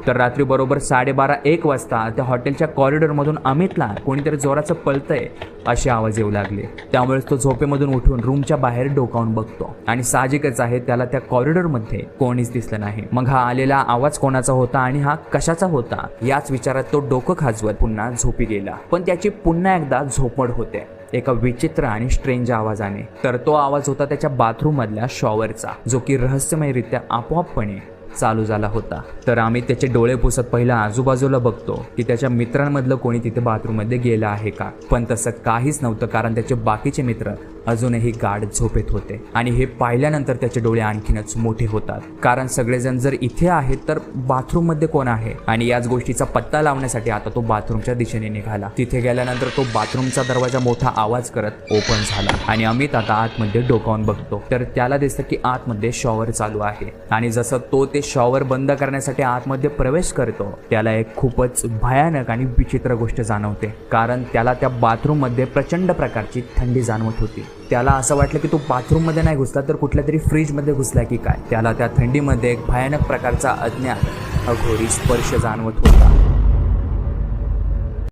तर रात्री बरोबर 12:30-1 वाजता त्या हॉटेलच्या कॉरिडॉरमधून अमितला कोणीतरी जोराचं पळतंय असे आवाज येऊ लागले। त्यामुळेच तो झोपेमधून उठून रूमच्या बाहेर डोकावून बघतो आणि साहजिकच आहे त्याला त्या कॉरिडॉरमध्ये कोणीच दिसलं नाही। मग हा आलेला आवाज कोणाचा होता आणि हा कशाचा होता याच विचारात तो डोकं खाजवत पुन्हा झोपी गेला। पण त्याची पुन्हा एकदा झोपमोड होते एका विचित्र आणि स्ट्रेंज आवाजाने। तर तो आवाज होता त्याच्या बाथरूम मधल्या शॉवरचा, जो की रहस्यमयरित्या आपोआपपणे चालू झाला होता। तर आम्ही त्याचे डोळे पुसत पहिला आजूबाजूला बघतो की त्याच्या मित्रांमधलं कोणी तिथे बाथरूममध्ये गेलं आहे का, पण तसं काहीच नव्हतं, कारण त्याचे बाकीचे मित्र अजूनही गाढ झोपेत होते। आणि हे पाहिल्यानंतर त्याचे डोळे आणखीनच मोठे होतात, कारण सगळेजण जर इथे आहेत तर बाथरूममध्ये कोण आहे। आणि याच गोष्टीचा पत्ता लावण्यासाठी आता तो बाथरूमच्या दिशेने निघाला। तिथे गेल्यानंतर तो बाथरूमचा दरवाजा मोठा आवाज करत ओपन झाला आणि अमित आता आतमध्ये डोकावून बघतो तर त्याला दिसतं की आतमध्ये शॉवर चालू आहे। आणि जसं तो ते शॉवर बंद करण्यासाठी आतमध्ये प्रवेश करतो त्याला एक खूपच भयानक आणि विचित्र गोष्ट जाणवते, कारण त्याला त्या बाथरूममध्ये प्रचंड प्रकारची थंडी जाणवत होती। त्याला असं वाटलं की तो बाथरूममध्ये नाही घुसला तर कुठल्या तरी फ्रीजमध्ये घुसला की काय। त्याला त्या थंडीमध्ये एक भयानक प्रकारचा अज्ञात अघोरी स्पर्श जाणवत होता।